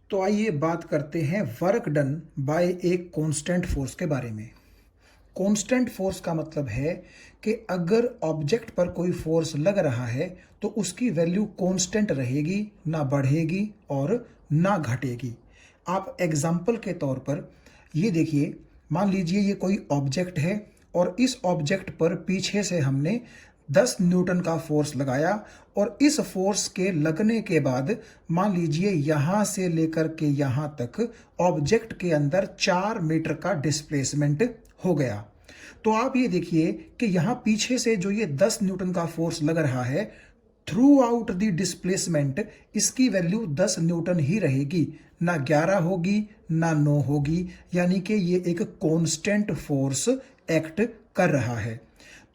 तो आइए बात करते हैं work done by a constant force के बारे में। कांस्टेंट फोर्स का मतलब है कि अगर ऑब्जेक्ट पर कोई फोर्स लग रहा है तो उसकी वैल्यू कांस्टेंट रहेगी, ना बढ़ेगी और ना घटेगी। आप एग्जाम्पल के तौर पर ये देखिए, मान लीजिए ये कोई ऑब्जेक्ट है और इस ऑब्जेक्ट पर पीछे से हमने 10 न्यूटन का फोर्स लगाया और इस फोर्स के लगने के बाद मान लीजिए यहां से लेकर के यहां तक ऑब्जेक्ट के अंदर 4 मीटर का डिस्प्लेसमेंट हो गया। तो आप ये देखिए कि यहां पीछे से जो ये 10 न्यूटन का फोर्स लग रहा है, थ्रू आउट द डिस्प्लेसमेंट इसकी वैल्यू 10 न्यूटन ही रहेगी, ना 11 होगी ना 9 होगी। यानी कि ये एक कांस्टेंट फोर्स एक्ट कर रहा है।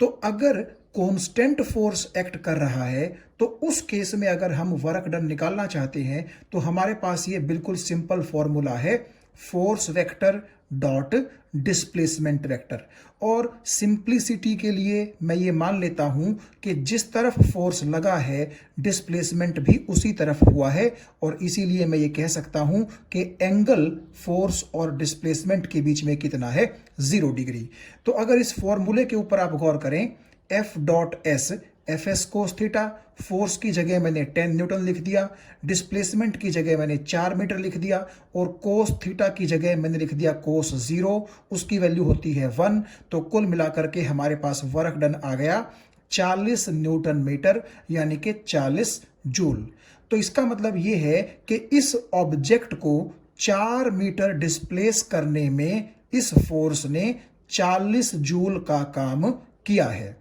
तो अगर कांस्टेंट फोर्स एक्ट कर रहा है तो उस केस में अगर हम वर्क डन निकालना चाहते हैं तो हमारे पास ये बिल्कुल सिंपल फॉर्मूला है, force vector dot displacement vector. और सिंप्लिसिटी के लिए मैं ये मान लेता हूं कि जिस तरफ फोर्स लगा है डिस्प्लेसमेंट भी उसी तरफ हुआ है, और इसीलिए मैं ये कह सकता हूं कि एंगल फोर्स और डिस्प्लेसमेंट के बीच में कितना है, 0 डिग्री। तो अगर इस फॉर्मूले के ऊपर आप गौर करें, F dot S, F S cos theta, force की जगह मैंने 10 न्यूटन लिख दिया, डिस्प्लेसमेंट की जगह मैंने 4 मीटर लिख दिया, और कोस थीटा की जगह मैंने लिख दिया कोस 0, उसकी वैल्यू होती है 1। तो कुल मिलाकर के हमारे पास वर्क डन आ गया 40 न्यूटन मीटर, यानी कि 40 जूल। तो इसका मतलब यह है कि इस ऑब्जेक्ट को 4 मीटर डिस्प्लेस करने में इस फोर्स ने 40 जूल का काम किया है।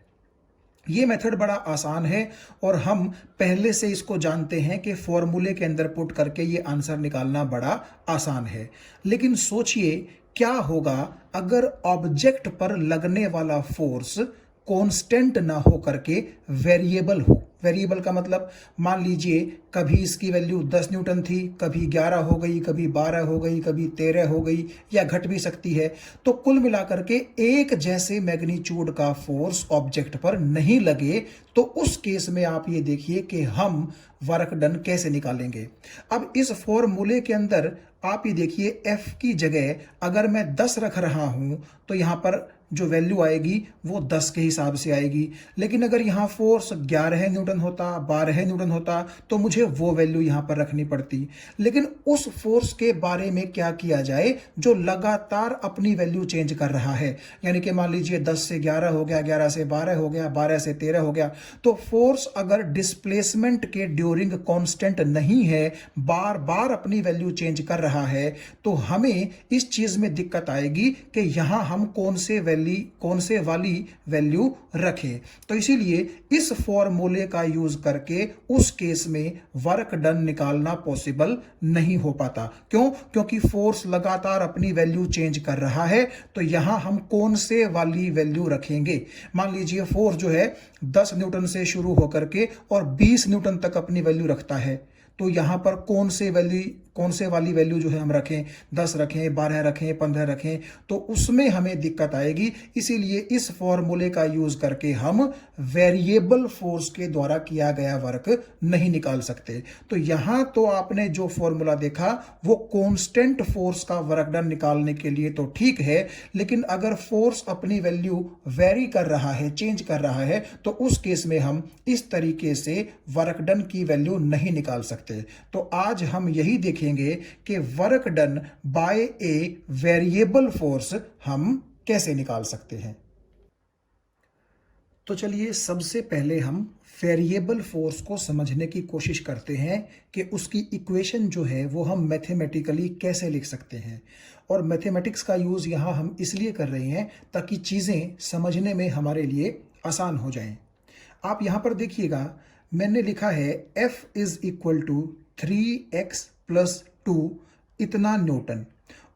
ये मेथड बड़ा आसान है और हम पहले से इसको जानते हैं कि फॉर्मूले के अंदर पुट करके ये आंसर निकालना बड़ा आसान है। लेकिन सोचिए क्या होगा अगर ऑब्जेक्ट पर लगने वाला फोर्स कांस्टेंट ना हो करके वेरिएबल हो। वेरिएबल का मतलब, मान लीजिए कभी इसकी वैल्यू 10 न्यूटन थी, कभी 11 हो गई, कभी 12 हो गई, कभी 13 हो गई, या घट भी सकती है। तो कुल मिलाकर के एक जैसे मैग्नीट्यूड का फोर्स ऑब्जेक्ट पर नहीं लगे तो उस केस में आप ये देखिए कि हम वर्क डन कैसे निकालेंगे। अब इस फॉर्मूले के अंदर आप ये देखिए, एफ की जगह अगर मैं 10 रख रहा हूं तो यहां पर जो वैल्यू आएगी वो 10 के हिसाब से आएगी। लेकिन अगर यहां फोर्स 11 न्यूटन होता, 12 न्यूटन होता, तो मुझे वो वैल्यू यहां पर रखनी पड़ती। लेकिन उस फोर्स के बारे में क्या किया जाए जो लगातार अपनी वैल्यू चेंज कर रहा है। यानी कि मान लीजिए 10 से 11 हो गया, 11 से 12 हो गया, 12 से 13 हो गया। तो फोर्स अगर डिस्प्लेसमेंट के ड्यूरिंग कांस्टेंट नहीं है, बार बार अपनी वैल्यू चेंज कर रहा है, तो हमें इस चीज में दिक्कत आएगी कि यहां हम कौन से वाली वैल्यू रखें। तो इसीलिए इस फॉर्मूले का यूज करके उस केस में वर्क डन निकालना पॉसिबल नहीं हो पाता। क्यों? क्योंकि फोर्स लगातार अपनी वैल्यू चेंज कर रहा है। तो यहां हम कौन से वाली वैल्यू रखेंगे। मान लीजिए फोर्स जो है 10 न्यूटन से शुरू होकर के और 20 न्यूटन तक अपनी वैल्यू रखता है, तो यहां पर कौन से वाली वैल्यू जो है हम रखें, 10 रखें, 12 रखें, 15 रखें, तो उसमें हमें दिक्कत आएगी। इसीलिए इस फॉर्मूले का यूज करके हम वेरिएबल फोर्स के द्वारा किया गया वर्क नहीं निकाल सकते। तो यहां तो आपने जो फॉर्मूला देखा वो कांस्टेंट फोर्स का वर्क डन निकालने के लिए तो ठीक है, लेकिन अगर फोर्स अपनी वैल्यू वेरी कर रहा है, चेंज कर रहा है, तो उस केस में हम इस तरीके से वर्क डन की वैल्यू नहीं निकाल सकते। तो आज हम यही देखेंगे कि work done by a variable force हम कैसे निकाल सकते हैं। तो चलिए सबसे पहले हम वेरिएबल फोर्स को समझने की कोशिश करते हैं कि उसकी इक्वेशन जो है वो हम मैथमेटिकली कैसे लिख सकते हैं। और मैथमेटिक्स का यूज यहां हम इसलिए कर रहे हैं ताकि चीजें समझने में हमारे लिए आसान हो जाएं। आप यहां पर देखिएगा, मैंने लिखा है F is equal to 3x plus 2 इतना न्यूटन।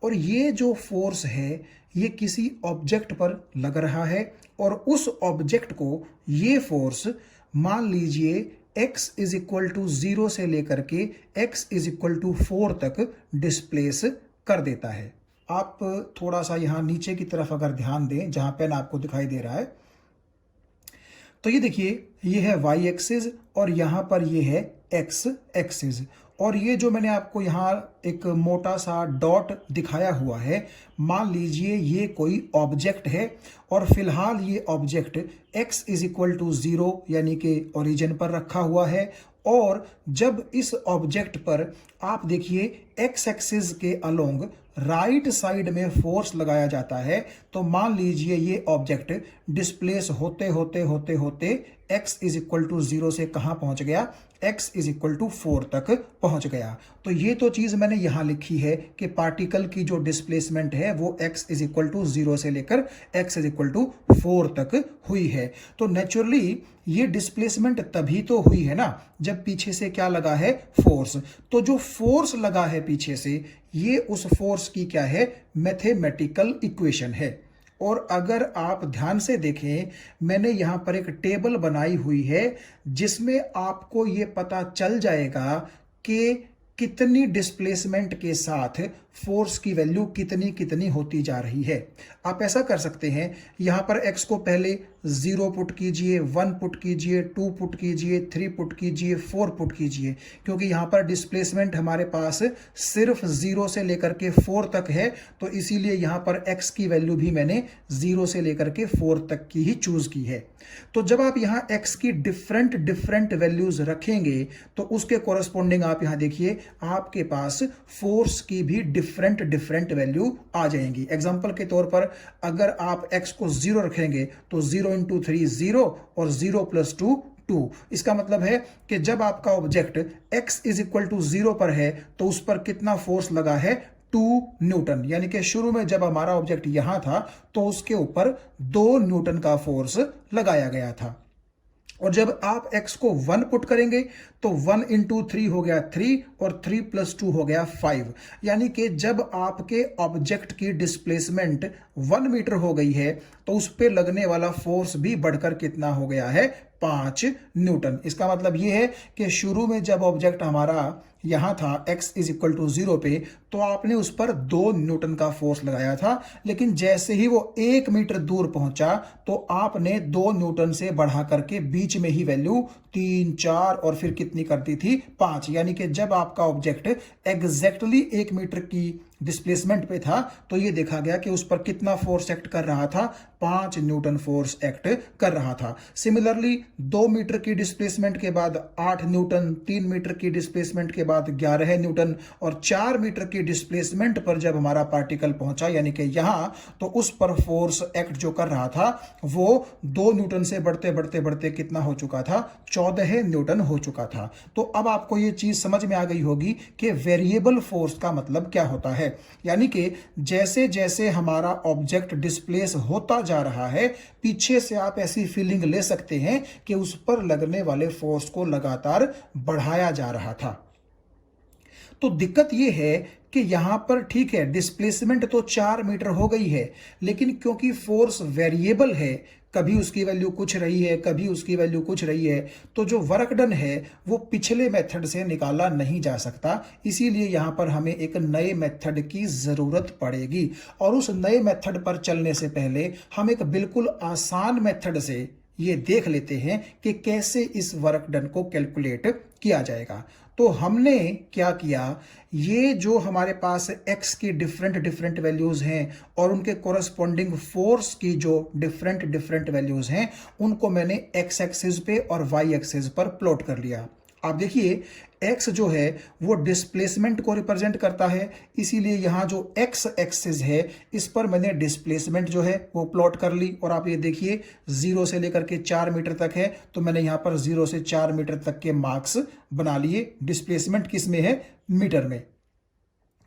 और ये जो फोर्स है ये किसी ऑब्जेक्ट पर लग रहा है और उस ऑब्जेक्ट को ये फोर्स मान लीजिए x इज इक्वल टू 0 से लेकर के x इज इक्वल टू 4 तक डिस्प्लेस कर देता है। आप थोड़ा सा यहां नीचे की तरफ अगर ध्यान दें, जहां पेन आपको दिखाई दे रहा है, तो ये देखिए, ये है y एक्सिस और यहां पर ये है x एक्सिस। और ये जो मैंने आपको यहाँ एक मोटा सा डॉट दिखाया हुआ है, मान लीजिए ये कोई ऑब्जेक्ट है और फिलहाल ये object x is equal to 0 यानी कि ओरिजिन पर रखा हुआ है। और जब इस ऑब्जेक्ट पर आप देखिए x एक्सिस के अलोंग राइट साइड में फोर्स लगाया जाता है, तो मान लीजिए ये ऑब्जेक्ट डिस्प्लेस होते होते होते होते x इज इक्वल टू 0 से कहां पहुंच गया, x इज इक्वल टू 4 तक पहुंच गया। तो ये तो चीज मैंने यहां लिखी है कि पार्टिकल की जो डिस्प्लेसमेंट है वो x इज इक्वल टू 0 से लेकर x इज इक्वल टू 4 तक हुई है। तो नेचुरली ये डिस्प्लेसमेंट तभी तो हुई है ना जब पीछे से क्या लगा है, फोर्स। तो जो फोर्स लगा है पीछे से, ये उस फोर्स की क्या है, मैथमेटिकल इक्वेशन है। और अगर आप ध्यान से देखें, मैंने यहां पर एक टेबल बनाई हुई है जिसमें आपको ये पता चल जाएगा कि कितनी डिस्प्लेसमेंट के साथ फोर्स की वैल्यू कितनी कितनी होती जा रही है। आप ऐसा कर सकते हैं, यहां पर x को पहले 0 पुट कीजिए, 1 पुट कीजिए, 2 पुट कीजिए, 3 पुट कीजिए, 4 पुट कीजिए, क्योंकि यहां पर डिस्प्लेसमेंट हमारे पास सिर्फ 0 से लेकर के 4 तक है। तो इसीलिए यहां पर x की वैल्यू भी मैंने 0 से लेकर के 4 तक की ही चूज की है। तो जब आप यहां x की डिफरेंट डिफरेंट वैल्यूज रखेंगे तो उसके कोरस्पॉन्डिंग आप यहां देखिए आपके पास फोर्स की भी डिफरेंट डिफरेंट वैल्यू आ जाएंगी। एग्जांपल के तौर पर अगर आप x को 0 रखेंगे तो 0 इंटू 3 0 और 0 प्लस 2 2। इसका मतलब है कि जब आपका object x is equal to 0 पर है तो उस पर कितना फोर्स लगा है, 2 न्यूटन। यानी कि शुरू में जब हमारा ऑब्जेक्ट यहां था तो उसके ऊपर 2 न्यूटन का फोर्स लगाया गया था। और जब आप x को 1 पुट करेंगे तो 1 इंटू 3 हो गया 3 और 3 प्लस 2 हो गया 5। यानी कि जब आपके ऑब्जेक्ट की डिस्प्लेसमेंट 1 मीटर हो गई है तो उस पर लगने वाला फोर्स भी बढ़कर कितना हो गया है, 5 न्यूटन। इसका मतलब यह है कि शुरू में जब ऑब्जेक्ट हमारा यहां था x इज इक्वल टू 0 पे, तो आपने उस पर 2 न्यूटन का फोर्स लगाया था, लेकिन जैसे ही वो 1 मीटर दूर पहुंचा तो आपने 2 न्यूटन से बढ़ा करके बीच में ही वैल्यू 3 4 और फिर कितनी कर दी थी, 5। यानी कि जब आपका ऑब्जेक्ट एग्जैक्टली 1 मीटर की डिस्प्लेसमेंट पे था तो ये देखा गया कि उस पर कितना फोर्स एक्ट कर रहा था, 5 न्यूटन फोर्स एक्ट कर रहा था। सिमिलरली 2 मीटर की डिस्प्लेसमेंट के बाद 8 न्यूटन, 3 मीटर की डिस्प्लेसमेंट के बाद 11 न्यूटन और 4 मीटर की डिस्प्लेसमेंट पर जब हमारा पार्टिकल पहुंचा यानी कि यहां, तो उस पर फोर्स एक्ट जो कर रहा था वो 2 न्यूटन से बढ़ते बढ़ते बढ़ते कितना हो चुका था, 14 न्यूटन हो चुका था। तो अब आपको ये चीज समझ में आ गई होगी कि वेरिएबल फोर्स का मतलब क्या होता है। यानी कि जैसे जैसे हमारा ऑब्जेक्ट डिस्प्लेस होता जा रहा है, पीछे से आप ऐसी फीलिंग ले सकते हैं कि उस पर लगने वाले फोर्स को लगातार बढ़ाया जा रहा था। तो दिक्कत यह है कि यहां पर ठीक है डिस्प्लेसमेंट तो 4 मीटर हो गई है, लेकिन क्योंकि फोर्स वेरिएबल है, कभी उसकी वैल्यू कुछ रही है, कभी उसकी वैल्यू कुछ रही है, तो जो वर्क डन है वो पिछले मेथड से निकाला नहीं जा सकता। इसीलिए यहां पर हमें एक नए मेथड की जरूरत पड़ेगी। और उस नए मेथड पर चलने से पहले हम एक बिल्कुल आसान मेथड से ये देख लेते हैं कि कैसे इस वर्क डन को कैलकुलेट किया जाएगा। तो हमने क्या किया, ये जो हमारे पास x की डिफरेंट डिफरेंट वैल्यूज हैं और उनके कोरस्पॉन्डिंग फोर्स की जो डिफरेंट डिफरेंट वैल्यूज हैं, उनको मैंने x एक्सिस पे और y एक्सिस पर प्लॉट कर लिया। आप देखिए x जो है वो डिस्प्लेसमेंट को रिप्रेजेंट करता है, इसीलिए यहां जो x एक्सिस है इस पर मैंने डिस्प्लेसमेंट जो है वो प्लॉट कर ली। और आप ये देखिए 0 से लेकर के 4 मीटर तक है, तो मैंने यहां पर 0 से 4 मीटर तक के मार्क्स बना लिए। डिस्प्लेसमेंट किस में है, मीटर में।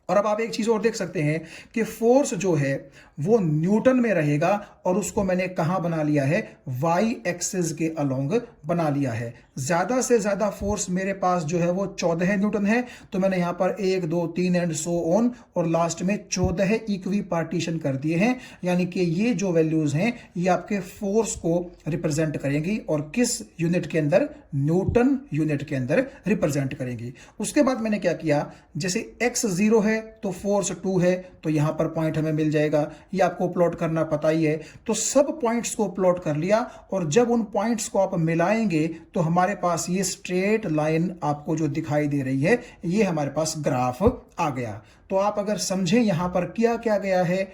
और अब आप एक चीज और देख सकते हैं कि फोर्स जो है वो न्यूटन में रहेगा और उसको मैंने कहां बना लिया है, वाई एक्सिस के अलोंग बना लिया है। ज्यादा से ज्यादा फोर्स मेरे पास जो है वो 14 न्यूटन है, तो मैंने यहां पर 1 2 3 एंड सो ऑन और लास्ट में 14 इक्वी पार्टीशन कर दिए हैं। यानी कि ये जो वैल्यूज हैं ये आपके फोर्स को रिप्रेजेंट करेंगी और किस यूनिट के अंदर, न्यूटन यूनिट के अंदर रिप्रेजेंट करेंगी। उसके बाद मैंने क्या किया, जैसे x 0 है तो फोर्स 2 है, तो यहां पर पॉइंट हमें मिल जाएगा। ये आपको प्लॉट करना पता ही है। तो सब पॉइंट्स को प्लॉट कर लिया और जब उन पॉइंट्स को आप मिलाएंगे तो हमारे पास ये स्ट्रेट लाइन आपको जो दिखाई दे रही है, ये हमारे पास ग्राफ आ गया। तो आप अगर समझें यहां पर किया क्या गया है,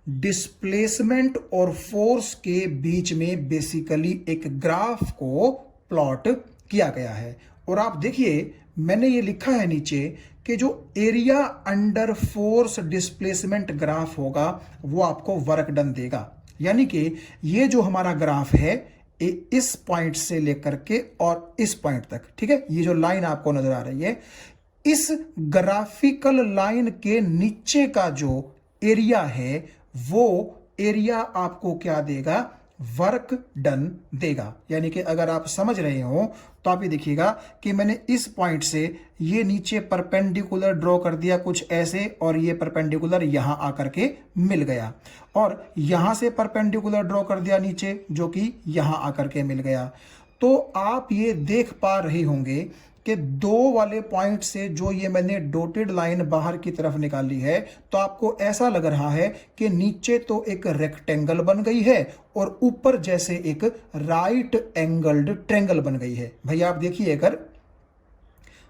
डिस्प्लेसमेंट और फोर्स के बीच में बेसिकली एक ग्राफ को प्लॉट किया गया है। और आप देखिए मैंने ये लिखा है नीचे कि जो area under force displacement graph होगा वो आपको वर्क डन देगा। यानी कि ये जो हमारा ग्राफ है इस पॉइंट से लेकर के और इस पॉइंट तक, ठीक है, ये जो लाइन आपको नजर आ रही है, इस ग्राफिकल लाइन के नीचे का जो एरिया है वो एरिया आपको क्या देगा, वर्क डन देगा। यानी कि अगर आप समझ रहे हो तो आप ये देखिएगा कि मैंने इस पॉइंट से ये नीचे परपेंडिकुलर ड्रॉ कर दिया कुछ ऐसे, और ये परपेंडिकुलर यहां आकर के मिल गया, और यहां से परपेंडिकुलर ड्रॉ कर दिया नीचे जो कि यहां आकर के मिल गया। तो आप ये देख पा रहे होंगे कि दो वाले पॉइंट से जो ये मैंने डॉटेड लाइन बाहर की तरफ निकाली है, तो आपको ऐसा लग रहा है कि नीचे तो एक रेक्टेंगल बन गई है और ऊपर जैसे एक राइट एंगल्ड ट्रायंगल बन गई है। भैया आप देखिए, अगर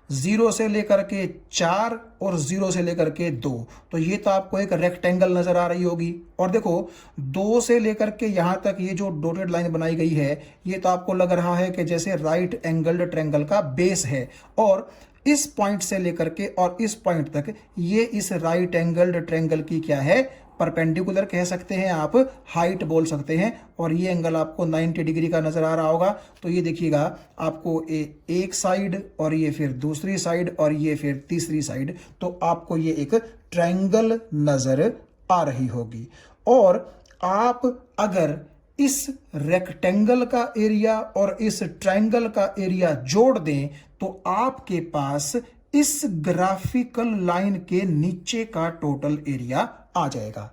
0 से लेकर के 4 और 0 से लेकर के 2, तो ये तो आपको एक रेक्टेंगल नजर आ रही होगी। और देखो 2 से लेकर के यहां तक ये जो डॉटेड लाइन बनाई गई है, ये तो आपको लग रहा है कि जैसे राइट एंगल्ड ट्रायंगल का बेस है। और इस पॉइंट से लेकर के और इस पॉइंट तक ये इस राइट एंगल्ड ट्रायंगल की क्या है, परपेंडिकुलर कह सकते हैं आप, हाइट बोल सकते हैं। और ये एंगल आपको 90 डिग्री का नजर आ रहा होगा। तो ये देखिएगा आपको एक साइड और ये फिर दूसरी साइड और ये फिर तीसरी साइड, तो आपको ये एक ट्रायंगल नजर आ रही होगी। और आप अगर इस रेक्टेंगल का एरिया और इस ट्रायंगल का एरिया जोड़ दें तो आपके पास इस ग्राफिकल लाइन के नीचे का टोटल एरिया आ जाएगा।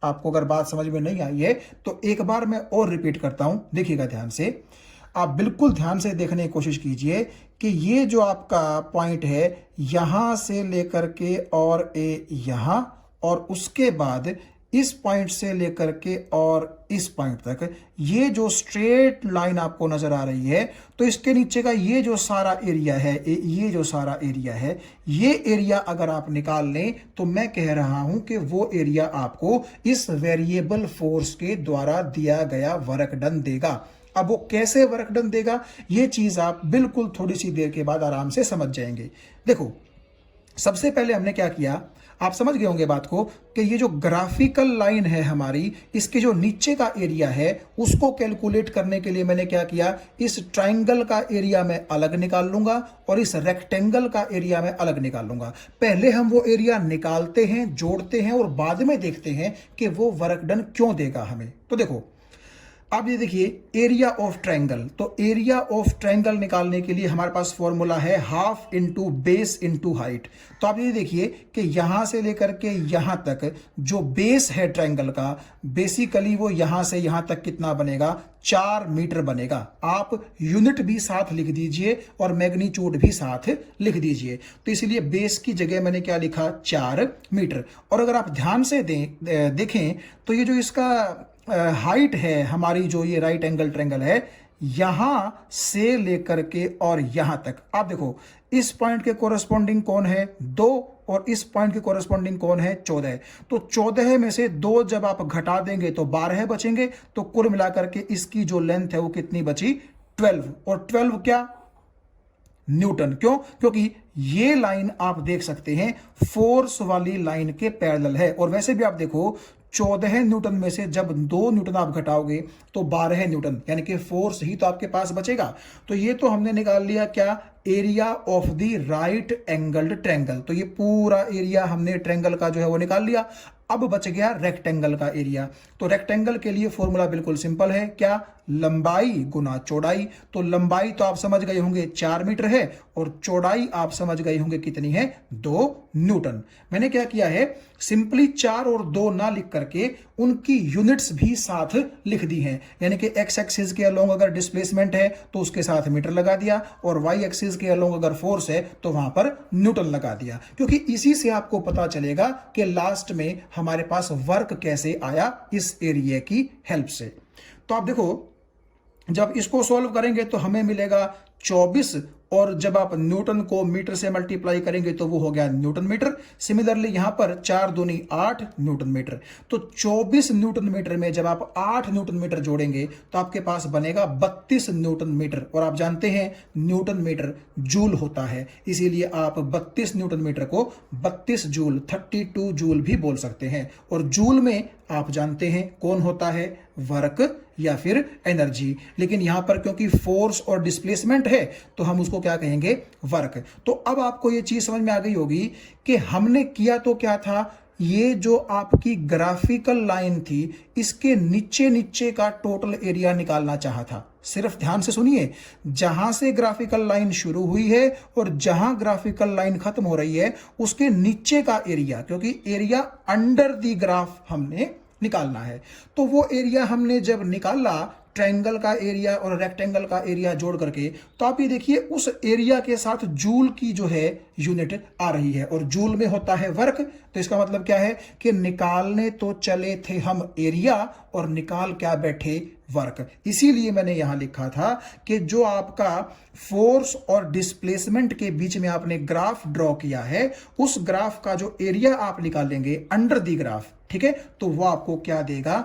आपको अगर बात समझ में नहीं आई है तो एक बार मैं और रिपीट करता हूं, देखिएगा ध्यान से। आप बिल्कुल ध्यान से देखने की कोशिश कीजिए कि ये जो आपका पॉइंट है यहां से लेकर के और यहां, और उसके बाद इस पॉइंट से लेकर के और इस पॉइंट तक ये जो स्ट्रेट लाइन आपको नजर आ रही है, तो इसके नीचे का ये जो सारा एरिया है, ये जो सारा एरिया है, ये एरिया अगर आप निकाल लें तो मैं कह रहा हूं कि वो एरिया आपको इस वेरिएबल फोर्स के द्वारा दिया गया वर्क डन देगा। अब वो कैसे वर्क डन देगा, ये चीज आप बिल्कुल थोड़ी सी देर के बाद आराम से समझ जाएंगे। देखो सबसे पहले हमने क्या किया, आप समझ गए होंगे बात को, कि ये जो ग्राफिकल लाइन है हमारी, इसके जो नीचे का एरिया है उसको कैलकुलेट करने के लिए मैंने क्या किया, इस ट्रायंगल का एरिया मैं अलग निकाल लूंगा और इस रेक्टेंगल का एरिया मैं अलग निकाल लूंगा। पहले हम वो एरिया निकालते हैं, जोड़ते हैं और बाद में देखते हैं कि वो वर्क डन क्यों देगा हमें। तो देखो अब ये देखिए एरिया ऑफ ट्रायंगल, तो एरिया ऑफ ट्रायंगल निकालने के लिए हमारे पास फॉर्मूला है half into base into height. तो आप ये देखिए कि यहां से लेकर के यहां तक जो बेस है ट्रायंगल का, बेसिकली वो यहां से यहां तक कितना बनेगा, 4 मीटर बनेगा। आप यूनिट भी साथ लिख दीजिए और मैग्नीट्यूड भी साथ लिख दीजिए। तो इसलिए बेस की जगह मैंने क्या लिखा, 4 मीटर। और अगर आप ध्यान से देखें तो ये जो इसका हाइट है हमारी, जो ये राइट एंगल ट्रायंगल है, यहां से लेकर के और यहां तक, आप देखो इस पॉइंट के कोरस्पॉन्डिंग कौन है, 2, और इस पॉइंट के कोरस्पॉन्डिंग कौन है, 14। तो 14 में से 2 जब आप घटा देंगे तो 12 बचेंगे। तो कुल मिलाकर के इसकी जो लेंथ है वो कितनी बची, 12। और 12 क्या, न्यूटन। क्यों, क्योंकि ये लाइन आप देख सकते हैं फोर्स वाली लाइन के पैरेलल है। और वैसे भी आप देखो 14 न्यूटन में से जब 2 न्यूटन आप घटाओगे तो 12 न्यूटन, यानी कि फोर्स ही तो आपके पास बचेगा। तो ये तो हमने निकाल लिया क्या, area of the right angled triangle. तो ये पूरा एरिया हमने ट्रायंगल का जो है वो निकाल लिया। अब बच गया रेक्टेंगल का एरिया। तो रेक्टेंगल के लिए फॉर्मूला बिल्कुल सिंपल है, क्या, लंबाई गुना चौड़ाई। तो लंबाई तो आप समझ गए होंगे 4 मीटर है और चौड़ाई आप समझ गए होंगे कितनी है, 2 न्यूटन। मैंने क्या किया है, सिंपली 4 और 2 ना लिख करके उनकी यूनिट्स भी साथ लिख दी हैं। यानी कि एक्स एक्सिस के अलोंग अगर डिस्प्लेसमेंट है तो उसके साथ मीटर लगा दिया, और वाई एक्सिस के अलोंग अगर फोर्स है तो वहां पर न्यूटन लगा दिया, क्योंकि इसी से आपको पता चलेगा कि लास्ट में हमारे पास वर्क कैसे आया इस एरिया की हेल्प से। तो आप देखो, जब इसको सॉल्व करेंगे तो हमें मिलेगा 24, और जब आप न्यूटन को मीटर से मल्टीप्लाई करेंगे तो वो हो गया न्यूटन मीटर। सिमिलरली यहां पर 4 दूनी 8 न्यूटन मीटर। तो 24 न्यूटन मीटर में जब आप 8 न्यूटन मीटर जोड़ेंगे तो आपके पास बनेगा 32 न्यूटन मीटर, और आप जानते हैं न्यूटन मीटर जूल होता है, इसीलिए आप 32 न्यूटन मीटर को 32 जूल 32 जूल भी बोल सकते हैं। और जूल में आप जानते हैं कौन होता है, वर्क या फिर एनर्जी, लेकिन यहां पर क्योंकि फोर्स और डिस्प्लेसमेंट है तो हम उसको क्या कहेंगे, वर्क। तो अब आपको यह चीज समझ में आ गई होगी कि हमने किया तो क्या था, ये जो आपकी ग्राफिकल लाइन थी इसके नीचे नीचे का टोटल एरिया निकालना चाहा था। सिर्फ ध्यान से सुनिए, जहां से ग्राफिकल लाइन शुरू हुई है और जहां ग्राफिकल लाइन खत्म हो रही है उसके नीचे का एरिया, क्योंकि एरिया अंडर द ग्राफ हमने निकालना है। तो वो एरिया हमने जब निकाला, ट्रायंगल का एरिया और रेक्टेंगल का एरिया जोड़ करके, तो आप ये देखिए उस एरिया के साथ जूल की जो है यूनिट आ रही है, और जूल में होता है वर्क। तो इसका मतलब क्या है कि निकालने तो चले थे हम एरिया और निकाल क्या बैठे, वर्क। इसीलिए मैंने यहां लिखा था कि जो आपका फोर्स और डिस्प्लेसमेंट के बीच में आपने ग्राफ ड्रॉ किया है, उस ग्राफ का जो एरिया आप निकालेंगे अंडर दी ग्राफ, ठीक है, तो वो आपको क्या देगा,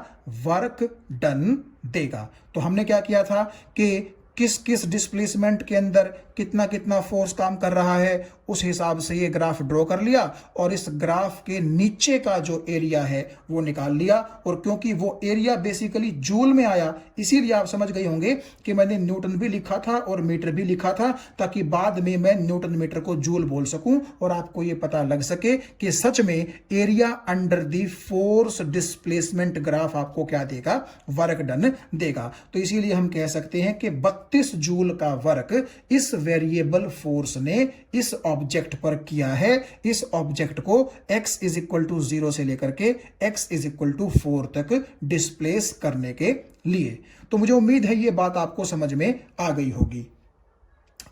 वर्क डन देगा। तो हमने क्या किया था कि किस किस डिस्प्लेसमेंट के अंदर कितना कितना फोर्स काम कर रहा है, उस हिसाब से ये ग्राफ ड्रॉ कर लिया, और इस ग्राफ के नीचे का जो एरिया है वो निकाल लिया। और क्योंकि वो एरिया बेसिकली जूल में आया, इसीलिए आप समझ गए होंगे कि मैंने न्यूटन भी लिखा था और मीटर भी लिखा था, ताकि बाद में मैं न्यूटन मीटर को जूल बोल सकूं और आपको ये पता लग सके कि सच में area under the force displacement graph आपको क्या देगा, वर्क डन देगा। तो इसीलिए हम कह सकते हैं कि 32 जूल का वर्क इस वेरिएबल फोर्स ने इस ऑब्जेक्ट पर किया है। इस ऑब्जेक्ट को x इज इक्वल टू 0 से लेकर के x इज इक्वल टू 4 तक डिस्प्लेस करने के लिए। तो मुझे उम्मीद है ये बात आपको समझ में आ गई होगी।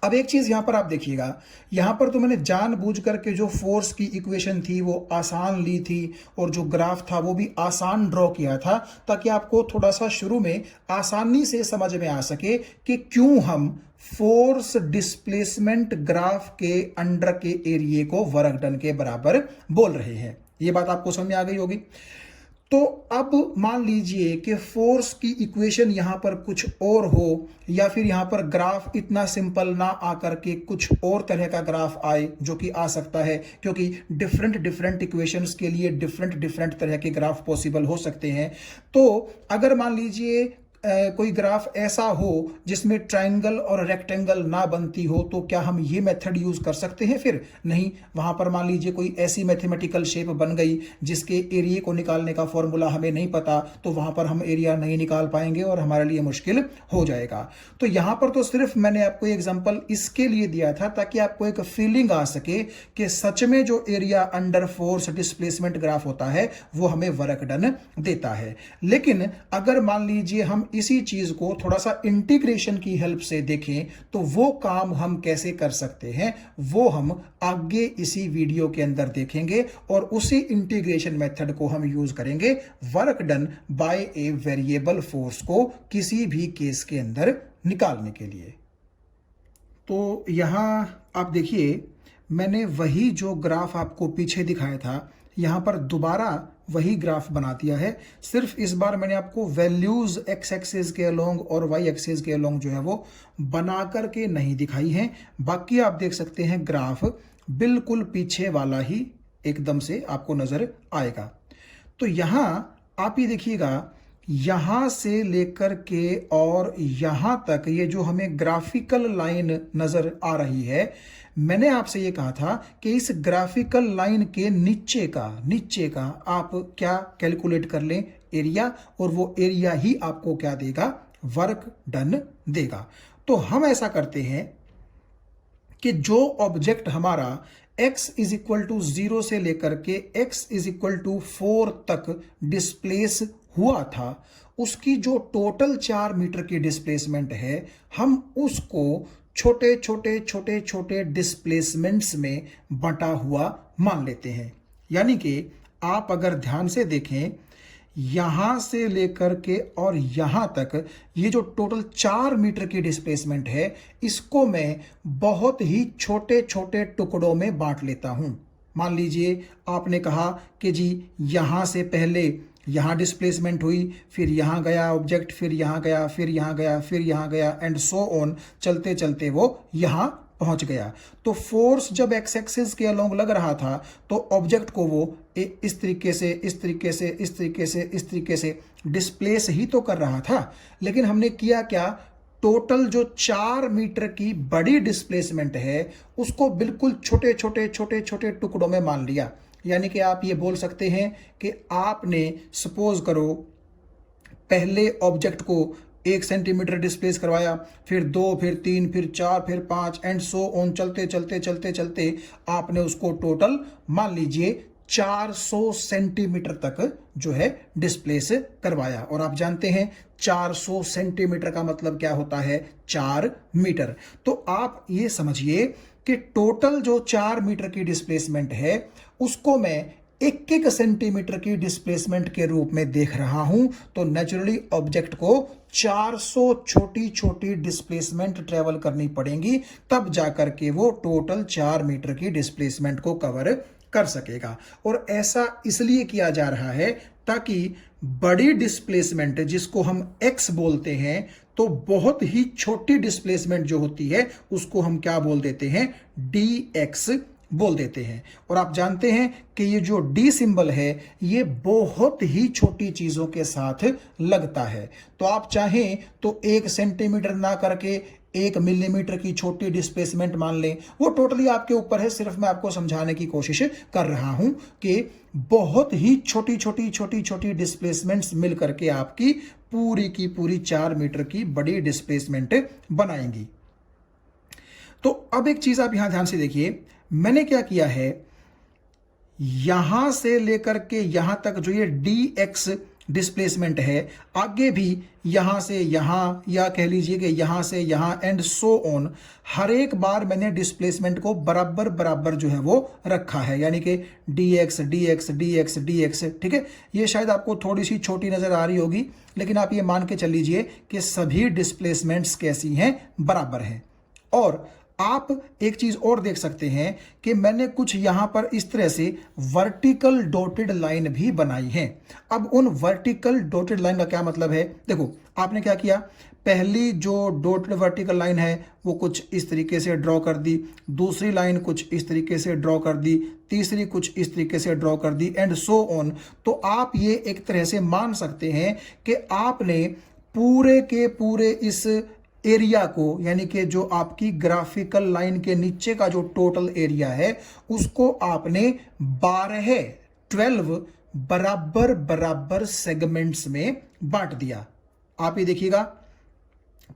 अब एक चीज यहां पर आप देखिएगा, यहां पर तो मैंने जानबूझ करके जो फोर्स की इक्वेशन थी वो आसान ली थी, और जो ग्राफ था वो भी आसान ड्रॉ किया था, ताकि आपको थोड़ा सा शुरू में आसानी से समझ में आ सके कि क्यों हम फोर्स डिस्प्लेसमेंट ग्राफ के अंडर के एरिया को वर्क डन के बराबर बोल रहे हैं। ये बात आपको समझ में आ गई होगी। तो अब मान लीजिए कि फोर्स की इक्वेशन यहां पर कुछ और हो, या फिर यहां पर ग्राफ इतना सिंपल ना आकर के कुछ और तरह का ग्राफ आए, जो कि आ सकता है, क्योंकि डिफरेंट डिफरेंट इक्वेशंस के लिए डिफरेंट डिफरेंट तरह के ग्राफ पॉसिबल हो सकते हैं। तो अगर मान लीजिए कोई ग्राफ ऐसा हो जिसमें ट्रायंगल और रेक्टेंगल ना बनती हो, तो क्या हम ये मेथड यूज कर सकते हैं? फिर नहीं, वहां पर मान लीजिए कोई ऐसी मैथमेटिकल शेप बन गई जिसके एरिया को निकालने का फॉर्मूला हमें नहीं पता, तो वहां पर हम एरिया नहीं निकाल पाएंगे और हमारे लिए मुश्किल हो जाएगा। तो यहां पर तो सिर्फ मैंने आपको एग्जांपल इसके लिए दिया था ताकि आपको एक फीलिंग आ सके कि सच में जो area under force displacement graph होता है वो हमें वर्क डन देता है। लेकिन अगर मान लीजिए हम इसी चीज को थोड़ा सा इंटीग्रेशन की हेल्प से देखें, तो वो काम हम कैसे कर सकते हैं वो हम आगे इसी वीडियो के अंदर देखेंगे, और उसी इंटीग्रेशन मेथड को हम यूज करेंगे work done by a variable force को किसी भी केस के अंदर निकालने के लिए। तो यहां आप देखिए, मैंने वही जो ग्राफ आपको पीछे दिखाया था यहां पर दोबारा वही ग्राफ बना दिया है। सिर्फ इस बार मैंने आपको वैल्यूज एक्स एक्सिस के अलोंग और वाई एक्सिस के अलोंग जो है वो बना करके नहीं दिखाई है। बाकी आप देख सकते हैं ग्राफ बिल्कुल पीछे वाला ही एकदम से आपको नजर आएगा। तो यहां आप ये देखिएगा, यहां से लेकर के और यहां तक ये जो हमें ग्राफिकल लाइन नजर आ रही है, मैंने आपसे ये कहा था कि इस ग्राफिकल लाइन के नीचे का आप क्या कैलकुलेट कर लें, एरिया, और वो एरिया ही आपको क्या देगा, वर्क डन देगा। तो हम ऐसा करते हैं कि जो ऑब्जेक्ट हमारा x इज इक्वल टू 0 से लेकर के x इज इक्वल टू 4 तक डिस्प्लेस हुआ था उसकी जो टोटल 4 मीटर की डिस्प्लेसमेंट है, हम उसको छोटे छोटे छोटे छोटे डिस्प्लेसमेंट्स में बंटा हुआ मान लेते हैं। यानी कि आप अगर ध्यान से देखें, यहां से लेकर के और यहां तक ये जो टोटल 4 मीटर की डिस्प्लेसमेंट है, इसको मैं बहुत ही छोटे छोटे टुकड़ों में बांट लेता हूं। मान लीजिए आपने कहा कि जी यहां से पहले यहां डिस्प्लेसमेंट हुई, फिर यहां गया ऑब्जेक्ट, फिर यहां गया, फिर यहां गया, फिर यहां गया, एंड सो ऑन, चलते चलते वो यहां पहुंच गया। तो फोर्स जब एक्स एक्सिस के अलोंग लग रहा था तो ऑब्जेक्ट को वो इस तरीके से इस तरीके से इस तरीके से इस तरीके से डिस्प्लेस ही तो कर रहा था। लेकिन हमने किया क्या, टोटल जो 4 मीटर की बड़ी डिस्प्लेसमेंट है उसको बिल्कुल छोटे छोटे छोटे छोटे टुकड़ों में मान लिया। यानी कि आप ये बोल सकते हैं कि आपने सपोज करो पहले ऑब्जेक्ट को 1 सेंटीमीटर डिस्प्लेस करवाया, फिर 2, फिर 3, फिर 4, फिर 5 एंड सो ऑन, चलते चलते चलते चलते आपने उसको टोटल मान लीजिए 400 सेंटीमीटर तक जो है डिस्प्लेस करवाया। और आप जानते हैं 400 सेंटीमीटर का मतलब क्या होता है, 4 मीटर। तो आप ये समझिए कि टोटल जो 4 मीटर की डिस्प्लेसमेंट है उसको मैं 1-1 सेंटीमीटर की डिस्प्लेसमेंट के रूप में देख रहा हूं। तो नेचुरली ऑब्जेक्ट को 400 छोटी छोटी डिस्प्लेसमेंट ट्रेवल करनी पड़ेंगी, तब जाकर के वो टोटल 4 मीटर की डिस्प्लेसमेंट को कवर कर सकेगा। और ऐसा इसलिए किया जा रहा है ताकि बड़ी डिस्प्लेसमेंट जिसको हम x बोलते हैं, तो बहुत ही छोटी डिस्प्लेसमेंट जो होती है उसको हम क्या बोल देते हैं, dx बोल देते हैं। और आप जानते हैं कि ये जो डी सिंबल है ये बहुत ही छोटी चीजों के साथ लगता है। तो आप चाहें तो 1 सेंटीमीटर ना करके 1 मिलीमीटर की छोटी डिस्प्लेसमेंट मान लें, वो टोटली आपके ऊपर है। सिर्फ मैं आपको समझाने की कोशिश कर रहा हूं कि बहुत ही छोटी छोटी छोटी छोटी डिस्प्लेसमेंट्स मिल करके आपकी पूरी की पूरी 4 मीटर की बड़ी डिस्प्लेसमेंट बनाएंगी। तो अब एक चीज आप यहां ध्यान से देखिए, मैंने क्या किया है, यहां से लेकर के यहां तक जो ये dx डिस्प्लेसमेंट है, आगे भी यहां से यहां, या कह लीजिए कि यहां से यहां एंड सो ऑन, हर एक बार मैंने डिस्प्लेसमेंट को बराबर बराबर जो है वो रखा है। यानी कि dx dx dx dx, ठीक है। ये शायद आपको थोड़ी सी छोटी नजर आ रही होगी, लेकिन आप ये मान के चल लीजिए कि सभी डिस्प्लेसमेंट्स कैसी हैं, बराबर हैं। और आप एक चीज और देख सकते हैं कि मैंने कुछ यहां पर इस तरह से वर्टिकल डॉटेड लाइन भी बनाई है। अब उन वर्टिकल डॉटेड लाइन का क्या मतलब है, देखो आपने क्या किया, पहली जो डॉटेड वर्टिकल लाइन है वो कुछ इस तरीके से ड्रॉ कर दी, दूसरी लाइन कुछ इस तरीके से ड्रॉ कर दी, तीसरी कुछ इस तरीके से ड्रॉ कर दी एंड सो ऑन। तो आप ये एक तरह से मान सकते हैं कि आपने पूरे के पूरे इस एरिया को, यानी कि जो आपकी ग्राफिकल लाइन के नीचे का जो टोटल एरिया है उसको आपने 12 बराबर बराबर सेगमेंट्स में बांट दिया। आप ये देखिएगा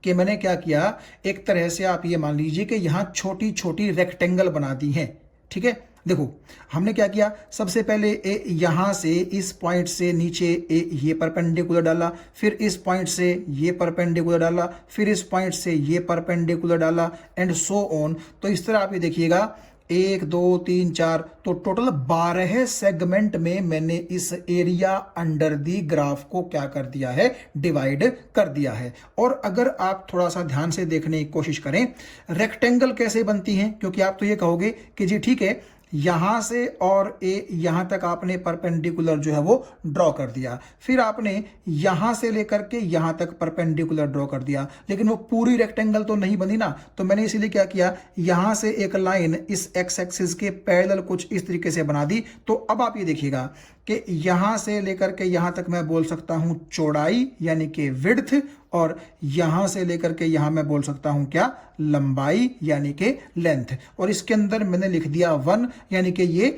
कि मैंने क्या किया, एक तरह से आप ये मान लीजिए कि यहां छोटी छोटी रेक्टेंगल बना दी हैं, ठीक है। देखो हमने क्या किया, सबसे पहले यहां से इस पॉइंट से नीचे ये परपेंडिकुलर डाला, फिर इस पॉइंट से ये परपेंडिकुलर डाला, फिर इस पॉइंट से ये परपेंडिकुलर डाला एंड सो ऑन। तो इस तरह आप ये देखिएगा 1 2 3 4, तो टोटल 12 सेगमेंट में मैंने इस एरिया अंडर दी ग्राफ को क्या कर दिया है, डिवाइड कर दिया है। और अगर आप थोड़ा सा ध्यान से देखने की कोशिश करें, रेक्टेंगल कैसे बनती हैं, क्योंकि आप तो ये कहोगे कि जी ठीक है यहां से और यहां तक आपने परपेंडिकुलर जो है वो ड्रॉ कर दिया, फिर आपने यहां से लेकर के यहां तक परपेंडिकुलर ड्रॉ कर दिया, लेकिन वो पूरी रेक्टेंगल तो नहीं बनी ना। तो मैंने इसीलिए क्या किया, यहां से एक लाइन इस एक्स एक्सिस के पैरेलल कुछ इस तरीके से बना दी। तो अब आप ये देखिएगा कि यहां से लेकर के यहां तक मैं बोल सकता हूं चौड़ाई यानी कि विड्थ, और यहां से लेकर के यहां मैं बोल सकता हूं क्या, लंबाई यानी कि लेंथ। और इसके अंदर मैंने लिख दिया 1, यानी कि ये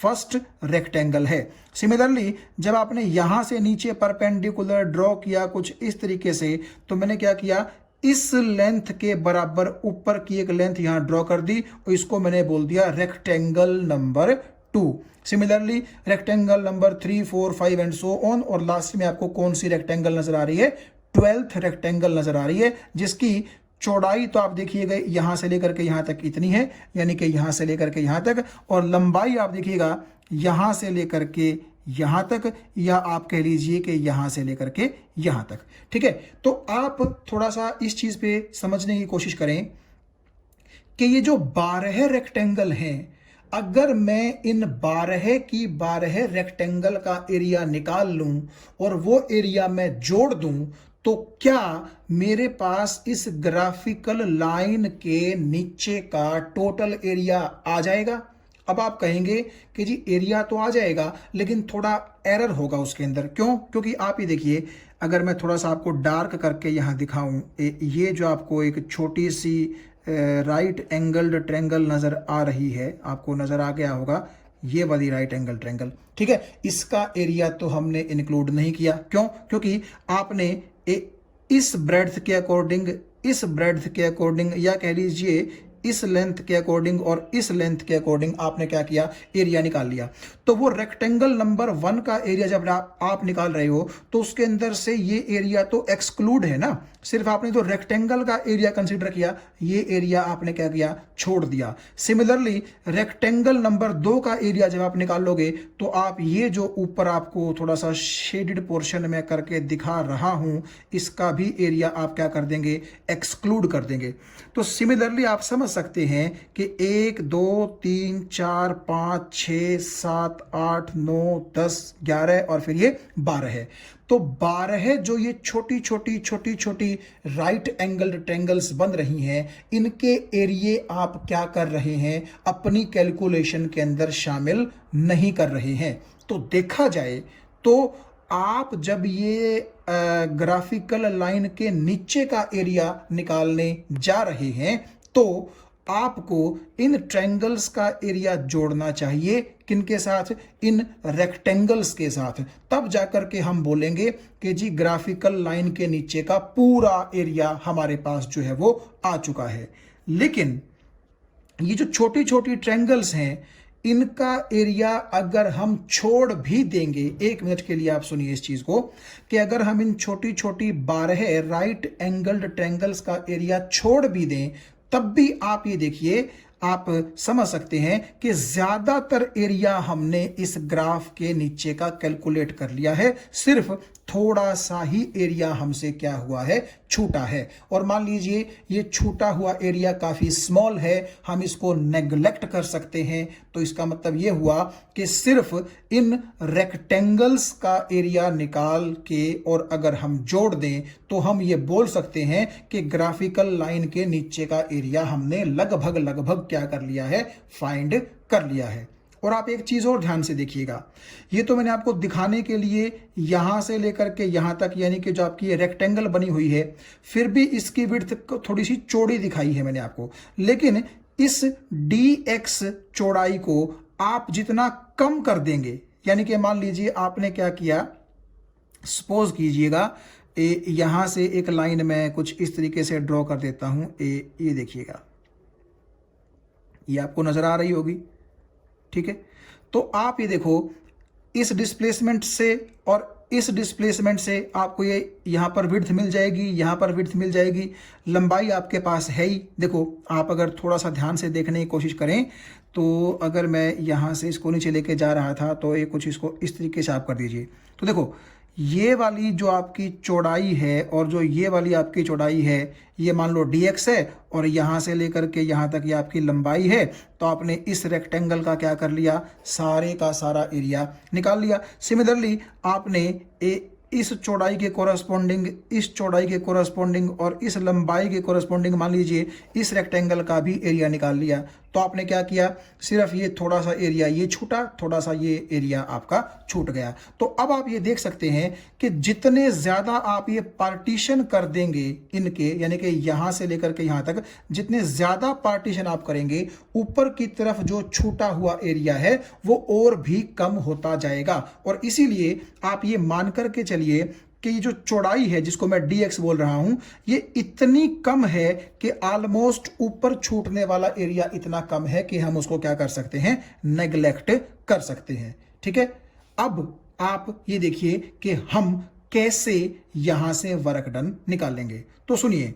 फर्स्ट रेक्टेंगल है। सिमिलरली जब आपने यहां से नीचे परपेंडिकुलर ड्रॉ किया कुछ इस तरीके से, तो मैंने क्या किया, इस लेंथ के बराबर ऊपर की एक लेंथ यहां ड्रॉ कर दी और इसको मैंने बोल दिया rectangle number 2। Similarly rectangle number 3, 4, 5 and so on, और लास्ट में आपको कौन सी रेक्टेंगल नजर आ रही है? 12th रेक्टेंगल नजर आ रही है, जिसकी चौड़ाई तो आप देखिएगा यहां से लेकर के यहां तक इतनी है, यानी कि यहां से लेकर के यहां तक, और लंबाई आप देखिएगा यहां से लेकर के यहां तक, या आप कह लीजिए कि यहां से लेकर के यहां तक। ठीक है, तो आप थोड़ा सा इस चीज पे समझने की कोशिश करें कि ये जो 12 रेक्टेंगल हैं, अगर मैं इन 12 की 12 रेक्टेंगल का एरिया निकाल लूं और वो एरिया मैं जोड़ दूं, तो क्या मेरे पास इस ग्राफिकल लाइन के नीचे का टोटल एरिया आ जाएगा? अब आप कहेंगे कि जी एरिया तो आ जाएगा, लेकिन थोड़ा एरर होगा उसके अंदर। क्यों? क्योंकि आप ये देखिए, अगर मैं थोड़ा सा आपको डार्क करके यहां दिखाऊं, ये जो आपको एक छोटी सी राइट एंगल्ड ट्रेंगल नजर आ रही है, आपको नजर आ गया होगा, ये वाली राइट एंगल ट्रेंगल, ठीक है, इसका एरिया तो हमने इंक्लूड नहीं किया। क्यों? क्योंकि आपने इस ब्रेड्थ के अकॉर्डिंग, इस ब्रेड्थ के अकॉर्डिंग, या कह लीजिए इस लेंथ के अकॉर्डिंग और इस लेंथ के अकॉर्डिंग आपने क्या किया? एरिया निकाल लिया। तो वो रेक्टेंगल नंबर 1 का एरिया जब आप निकाल रहे हो, तो उसके अंदर से ये एरिया तो एक्सक्लूड है ना, सिर्फ आपने तो रेक्टेंगल का एरिया कंसीडर किया, ये एरिया आपने क्या किया? छोड़ दिया। सिमिलरली रेक्टेंगल नंबर 2 का एरिया जब आप निकालोगे, तो आप ये जो ऊपर आपको थोड़ा सा शेडेड पोर्शन में करके दिखा रहा हूं, इसका भी एरिया आप क्या कर देंगे? एक्सक्लूड कर देंगे। तो सिमिलरली आप समझ सकते हैं कि 1, 2, 3, 4, 5, 6, 7, 8, 9, 10, 11 और फिर ये 12 है। तो 12 जो ये छोटी छोटी राइट एंगल ट्रायंगल्स बन रही हैं, इनके एरिये आप क्या कर रहे हैं? अपनी कैलकुलेशन के अंदर शामिल नहीं कर रहे हैं। तो देखा जाए तो आप जब ये ग्राफिकल लाइन के नीचे का एरिया निकालने जा रहे हैं, तो आपको इन ट्रायंगल्स का एरिया जोड़ना चाहिए। किनके साथ? इन रेक्टेंगल्स के साथ। तब जाकर के हम बोलेंगे कि जी ग्राफिकल लाइन के नीचे का पूरा एरिया हमारे पास जो है वो आ चुका है। लेकिन ये जो छोटी छोटी ट्रायंगल्स हैं, इनका एरिया अगर हम छोड़ भी देंगे, 1 मिनट के लिए आप सुनिए इस चीज को, कि अगर हम इन छोटी छोटी 12 राइट एंगल्ड ट्रायंगल्स का एरिया छोड़ भी दें, तब भी आप ये देखिए, आप समझ सकते हैं कि ज्यादातर एरिया हमने इस ग्राफ के नीचे का कैलकुलेट कर लिया है। सिर्फ थोड़ा सा ही एरिया हमसे क्या हुआ है? छूटा है। और मान लीजिए ये छूटा हुआ एरिया काफी स्मॉल है, हम इसको नेग्लेक्ट कर सकते हैं। तो इसका मतलब ये हुआ कि सिर्फ इन रेक्टेंगल्स का एरिया निकाल के और अगर हम जोड़ दें, तो हम ये बोल सकते हैं कि ग्राफिकल लाइन के नीचे का एरिया हमने लगभग क्या कर लिया है? फाइंड कर लिया है। और आप एक चीज और ध्यान से देखिएगा, ये तो मैंने आपको दिखाने के लिए यहां से लेकर के यहां तक, यानी कि जो आपकी रेक्टेंगल बनी हुई है, फिर भी इसकी विड्थ थोड़ी सी चौड़ी दिखाई है मैंने आपको। लेकिन इस dx चौड़ाई को आप जितना कम कर देंगे, यानी कि मान लीजिए आपने क्या किया, सपोज कीजिएगा यहां से एक लाइन मैं कुछ इस तरीके से ड्रॉ कर देता हूं। ये देखिएगा, ये आपको नजर आ रही होगी, ठीक है। तो आप ये देखो, इस डिस्प्लेसमेंट से और इस डिस्प्लेसमेंट से आपको ये यहां पर विड्थ मिल जाएगी, यहां पर विड्थ मिल जाएगी, लंबाई आपके पास है ही। देखो, आप अगर थोड़ा सा ध्यान से देखने की कोशिश करें, तो अगर मैं यहां से इसको नीचे लेके जा रहा था, तो ये कुछ इसको इस तरीके से आप कर दीजिए। तो देखो, ये वाली जो आपकी चौड़ाई है और जो ये वाली आपकी चौड़ाई है, ये मान लो dx है, और यहां से लेकर के यहां तक ये आपकी लंबाई है। तो आपने इस रेक्टेंगल का क्या कर लिया? सारे का सारा एरिया निकाल लिया। सिमिलरली आपने इस चौड़ाई के कोरस्पॉन्डिंग, इस चौड़ाई के कोरस्पॉन्डिंग और इस लंबाई के कोरस्पॉन्डिंग मान लीजिए इस रेक्टेंगल का भी एरिया निकाल लिया। तो आपने क्या किया? सिर्फ ये थोड़ा सा एरिया ये छूटा, थोड़ा सा ये एरिया आपका छूट गया। तो अब आप ये देख सकते हैं कि जितने ज्यादा आप ये पार्टीशन कर देंगे इनके, यानी कि यहां से लेकर के यहां तक, जितने ज्यादा पार्टीशन आप करेंगे, ऊपर की तरफ जो छूटा हुआ एरिया है वो और भी कम होता जाएगा। और इसीलिए आप ये मान करके चलिए कि ये जो चौड़ाई है जिसको मैं dx बोल रहा हूं, ये इतनी कम है कि ऑलमोस्ट ऊपर छूटने वाला एरिया इतना कम है कि हम उसको क्या कर सकते हैं, नेग्लेक्ट कर सकते हैं। ठीक है, अब आप ये देखिए कि हम कैसे यहां से वर्क डन निकालेंगे। तो सुनिए,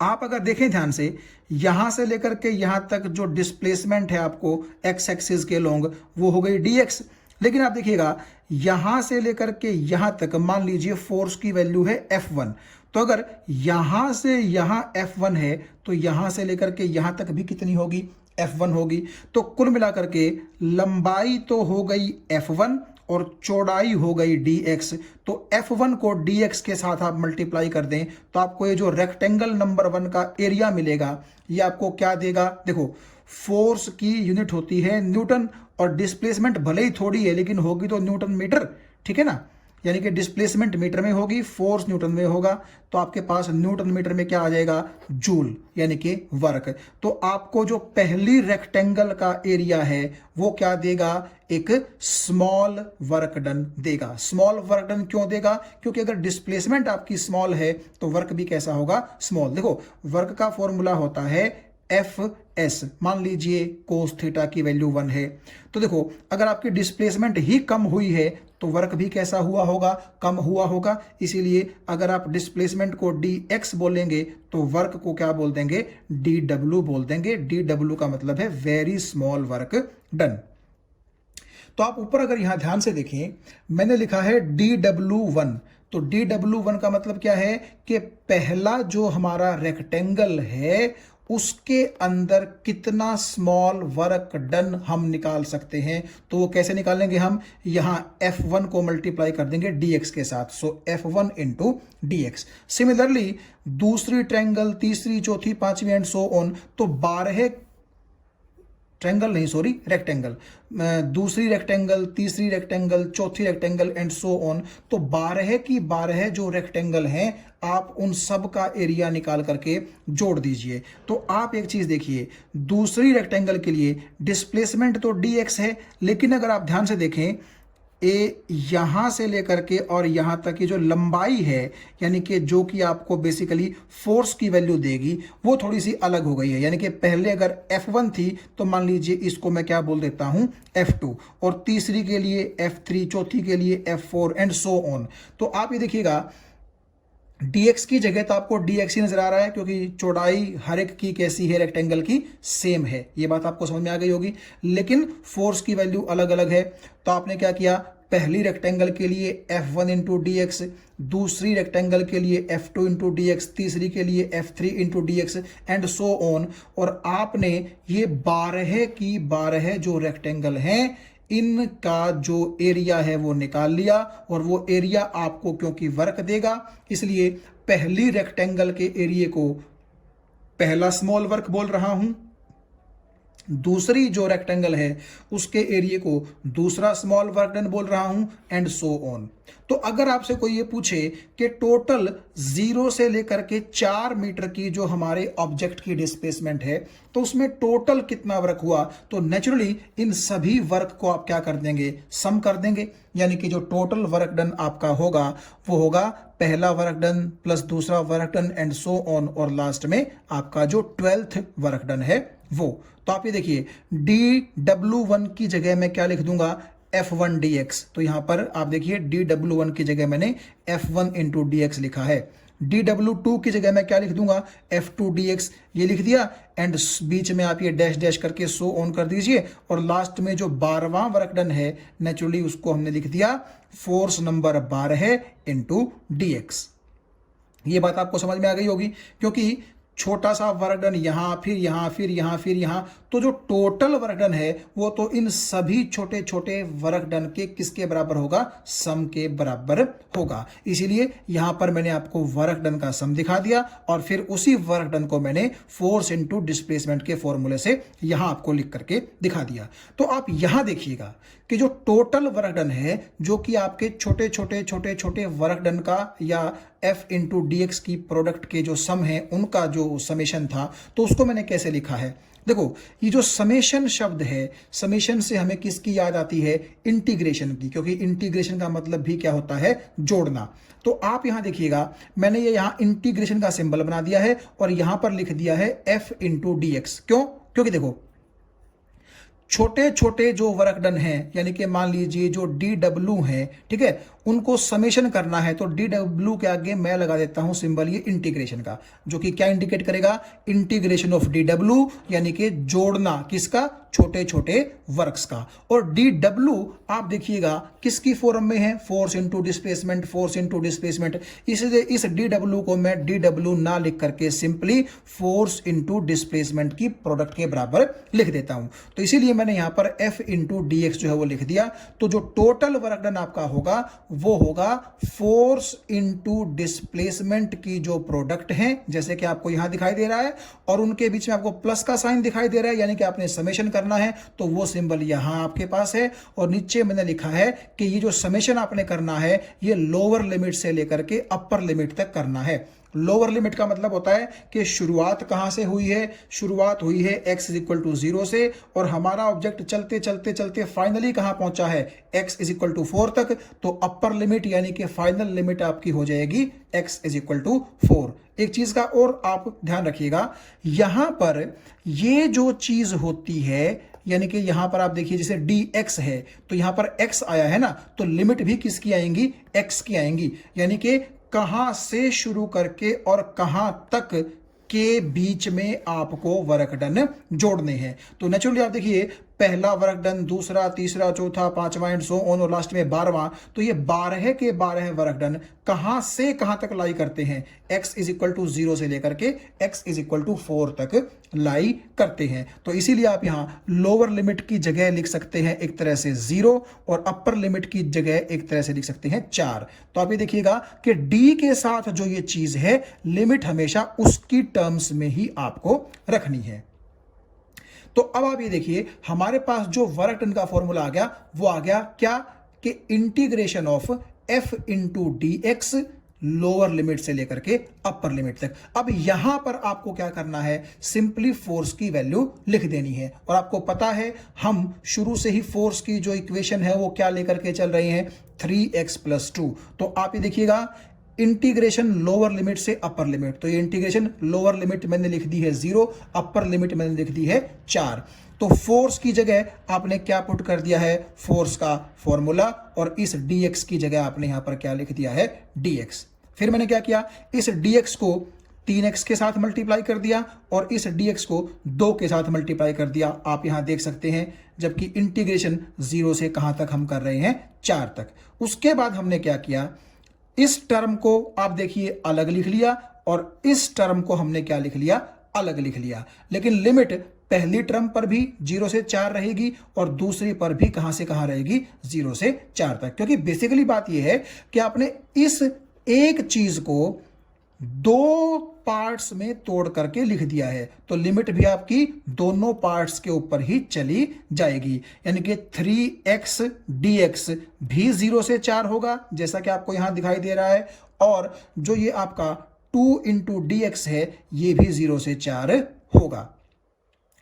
आप अगर देखें ध्यान से, यहां से लेकर के यहां तक जो डिस्प्लेसमेंट है आपको एक्स एक्सिस के लॉन्ग, वो हो गई dx। लेकिन आप देखिएगा यहां से लेकर के यहां तक मान लीजिए फोर्स की वैल्यू है F1, तो अगर यहां से यहां F1 है तो यहां से लेकर के यहां तक भी कितनी होगी, F1 होगी। तो कुल मिलाकर के लंबाई तो हो गई F1 और चौड़ाई हो गई dx। तो F1 को dx के साथ आप मल्टीप्लाई कर दें तो आपको ये जो रेक्टेंगल नंबर 1 का एरिया मिलेगा, ये आपको क्या देगा, देखो फोर्स की यूनिट होती है न्यूटन और डिस्प्लेसमेंट भले ही थोड़ी है लेकिन होगी तो न्यूटन मीटर। ठीक है ना, यानी कि डिस्प्लेसमेंट मीटर में होगी, फोर्स न्यूटन में होगा, तो आपके पास न्यूटन मीटर में क्या आ जाएगा, जूल, यानी कि वर्क। तो आपको जो पहली रेक्टेंगल का एरिया है वो क्या देगा, एक स्मॉल वर्क डन देगा। स्मॉल वर्क डन क्यों देगा, क्योंकि अगर डिस्प्लेसमेंट आपकी स्मॉल है तो वर्क भी कैसा होगा, स्मॉल। देखो वर्क का फॉर्मूला होता है Fs, मान लीजिए कोस थीटा की वैल्यू 1 है, तो देखो अगर आपकी डिस्प्लेसमेंट ही कम हुई है तो वर्क भी कैसा हुआ होगा, कम हुआ होगा। इसीलिए अगर आप डिस्प्लेसमेंट को dx बोलेंगे तो वर्क को क्या बोल देंगे, dw बोल देंगे। dw का मतलब है वेरी स्मॉल वर्क डन। तो आप ऊपर अगर यहां ध्यान से देखें, मैंने लिखा है dw1, तो dw1 का मतलब क्या है कि पहला जो हमारा रेक्टेंगल है उसके अंदर कितना स्मॉल वर्क डन हम निकाल सकते हैं। तो वो कैसे निकालेंगे, हम यहां F1 को मल्टीप्लाई कर देंगे dx के साथ, सो F1 इंटू dx। सिमिलरली दूसरी ट्रायंगल, तीसरी, चौथी, पांचवी एंड सो ऑन, तो 12 ट्रायंगल नहीं सॉरी रेक्टेंगल, दूसरी रेक्टेंगल, तीसरी रेक्टेंगल, चौथी रेक्टेंगल एंड सो ऑन, तो 12 की 12 जो रेक्टेंगल हैं आप उन सब का एरिया निकाल करके जोड़ दीजिए। तो आप एक चीज देखिए, दूसरी रेक्टेंगल के लिए डिस्प्लेसमेंट तो dx है, लेकिन अगर आप ध्यान से देखें यहां से लेकर के और यहां तक की जो लंबाई है, यानी कि जो कि आपको बेसिकली फोर्स की वैल्यू देगी, वो थोड़ी सी अलग हो गई है। यानी कि पहले अगर F1 थी तो मान लीजिए इसको मैं क्या बोल देता हूं, F2, और तीसरी के लिए F3, चौथी के लिए F4 एंड सो ऑन। तो आप ये देखिएगा dx की जगह तो आपको dx ही नजर आ रहा है, क्योंकि चौड़ाई हर एक की कैसी है, रेक्टेंगल की सेम है। ये बात आपको समझ में आ गई होगी, लेकिन फोर्स की वैल्यू अलग अलग है। तो आपने क्या किया, पहली रेक्टेंगल के लिए F1 इंटू dx, दूसरी रेक्टेंगल के लिए F2 इंटू dx, तीसरी के लिए F3 into dx and so on. और आपने ये 12 की 12 जो रेक्टेंगल हैं इनका जो एरिया है वो निकाल लिया, और वो एरिया आपको क्योंकि वर्क देगा इसलिए पहली रेक्टेंगल के एरिया को पहला स्मॉल वर्क बोल रहा हूं, दूसरी जो रेक्टेंगल है उसके एरिया को दूसरा स्मॉल वर्क डन बोल रहा हूं एंड सो ऑन। तो अगर आपसे कोई ये पूछे कि टोटल 0 से लेकर के 4 मीटर की जो हमारे ऑब्जेक्ट की डिस्प्लेसमेंट है तो उसमें टोटल कितना वर्क हुआ, तो नेचुरली इन सभी वर्क को आप क्या कर देंगे, सम कर देंगे। यानी कि जो टोटल वर्क डन आपका होगा वो होगा पहला वर्क डन प्लस दूसरा work done and so on, और लास्ट में आपका जो 12th वर्क डन है वो। तो आप ये देखिए dw1 की जगह मैं क्या लिख दूंगा, F1 dx। तो यहां पर आप देखिए dw1 की जगह मैंने F1 इंटू dx लिखा है। dw2 की जगह मैं क्या लिख दूंगा, F2 dx, ये लिख दिया, एंड बीच में आप ये डैश डैश करके सो ऑन कर दीजिए, और लास्ट में जो 12वां वर्क डन है नेचुरली उसको हमने लिख दिया फोर्स नंबर 12 इंटू dx। ये बात आपको समझ में आ गई होगी, क्योंकि छोटा सा वर्क डन यहां, फिर यहां, फिर यहां, फिर यहां, तो जो टोटल वर्क डन है वो तो इन सभी छोटे छोटे वर्क डन के किसके बराबर होगा, सम के बराबर होगा। इसीलिए यहां पर मैंने आपको वर्क डन का सम दिखा दिया, और फिर उसी वर्क डन को मैंने फोर्स इनटू डिस्प्लेसमेंट के फॉर्मूले से यहां आपको लिख करके दिखा दिया। तो आप यहां देखिएगा कि जो टोटल वर्क डन है, जो कि आपके छोटे छोटे छोटे छोटे वर्क डन का या एफ इंटू डी एक्स की प्रोडक्ट के जो सम है उनका जो समेशन था, तो उसको मैंने कैसे लिखा है। देखो, ये जो समेशन शब्द है, समेशन से हमें किसकी याद आती है, इंटीग्रेशन की, क्योंकि इंटीग्रेशन का मतलब भी क्या होता है, जोड़ना। तो आप यहां देखिएगा, मैंने ये यहां इंटीग्रेशन का सिंबल बना दिया है और यहां पर लिख दिया है एफ इंटू डी एक्स। क्यों? क्योंकि देखो, छोटे छोटे जो वर्क डन है, यानी कि मान लीजिए जो डी डब्ल्यू है, ठीक है, उनको समेशन करना है, तो डी डब्ल्यू के आगे मैं लगा देता हूं सिंबल ये इंटीग्रेशन का, जो कि क्या इंडिकेट करेगा, इंटीग्रेशन ऑफ डी डब्ल्यू, यानी कि जोड़ना किसका, छोटे छोटे वर्क्स का। और डी डब्ल्यू आप देखिएगा किसकी फॉर्म में है, force into displacement, force into displacement, इसलिए इस डी डब्ल्यू को मैं डी डब्ल्यू ना लिख करके सिंपली फोर्स इंटू डिस्प्लेसमेंट की प्रोडक्ट के बराबर लिख देता हूं। तो इसीलिए मैंने यहां पर एफ इंटू डी एक्स जो है वो लिख दिया। तो जो टोटल वर्क डन आपका होगा वो होगा फोर्स इंटू डिस्प्लेसमेंट की जो प्रोडक्ट है, जैसे कि आपको यहां दिखाई दे रहा है, और उनके बीच में आपको प्लस का साइन दिखाई दे रहा है, यानी कि आपने समेशन करना है, तो वो सिंबल यहां आपके पास है। और नीचे मैंने लिखा है कि ये जो समेशन आपने करना है ये लोअर लिमिट से लेकर के अपर लिमिट तक करना है। लोअर लिमिट का मतलब होता है कि शुरुआत कहां से हुई है, शुरुआत हुई है x इज इक्वल टू 0 से, और हमारा ऑब्जेक्ट चलते चलते चलते फाइनली कहां पहुंचा है, x इज इक्वल टू 4 तक। तो अपर लिमिट यानी कि फाइनल लिमिट आपकी हो जाएगी x इज इक्वल टू 4। एक चीज का और आप ध्यान रखिएगा, यहां पर ये जो चीज होती है, यानी कि यहां पर आप देखिए जैसे dx है, तो यहां पर x आया है ना, तो लिमिट भी किसकी आएंगी, x की आएंगी, यानी कि कहां से शुरू करके और कहां तक के बीच में आपको वर्क डन जोड़ने हैं। तो नेचुरली आप देखिए, पहला वर्क डन, दूसरा, तीसरा, चौथा, पांचवा एंड सो ऑन, और लास्ट में 12वां, तो ये 12 के 12 वर्क डन कहां से कहां तक लाई करते हैं, x इज इक्वल टू 0 से लेकर के x इज इक्वल टू 4 तक लाई करते हैं। तो इसीलिए आप यहां लोअर लिमिट की जगह लिख सकते हैं एक तरह से 0, और अपर लिमिट की जगह एक तरह से लिख सकते हैं 4। तो आप ये देखिएगा कि d के साथ जो ये चीज है, लिमिट हमेशा उसकी टर्म्स में ही आपको रखनी है। तो अब आप ये देखिए, हमारे पास जो वर्क डन का फॉर्मूला आ गया, वो आ गया क्या, कि integration of f into D x, lower limit से लेकर के अपर लिमिट तक। अब यहां पर आपको क्या करना है, सिंपली फोर्स की वैल्यू लिख देनी है। और आपको पता है हम शुरू से ही फोर्स की जो इक्वेशन है वो क्या लेकर के चल रहे हैं, 3x + 2। तो आप ये देखिएगा, इंटीग्रेशन लोअर लिमिट से अपर लिमिट, तो ये इंटीग्रेशन लोअर लिमिट मैंने लिख दी है 0, अपर लिमिट मैंने लिख दी है 4। तो फोर्स की जगह आपने क्या पुट कर दिया है, फोर्स का फॉर्मूला, और इस dx की जगह आपने यहां पर क्या लिख दिया है, dx। फिर मैंने क्या किया, इस dx को 3x के साथ मल्टीप्लाई कर दिया और इस dx को 2 के साथ मल्टीप्लाई कर दिया। आप यहां देख सकते हैं, जबकि इंटीग्रेशन 0 से कहां तक हम कर रहे हैं, 4 तक। उसके बाद हमने क्या किया, इस टर्म को आप देखिए अलग लिख लिया, और इस टर्म को हमने क्या लिख लिया, अलग लिख लिया। लेकिन लिमिट पहली टर्म पर भी 0 से 4 रहेगी और दूसरी पर भी कहां से कहां रहेगी, 0 से 4 तक। क्योंकि बेसिकली बात यह है कि आपने इस एक चीज को 2 पार्ट्स में तोड़ करके लिख दिया है, तो लिमिट भी आपकी दोनों पार्ट्स के ऊपर ही चली जाएगी। यानी कि 3x dx भी 0 से 4 होगा, जैसा कि आपको यहां दिखाई दे रहा है, और जो ये आपका 2 इंटू dx है, ये भी 0 से 4 होगा।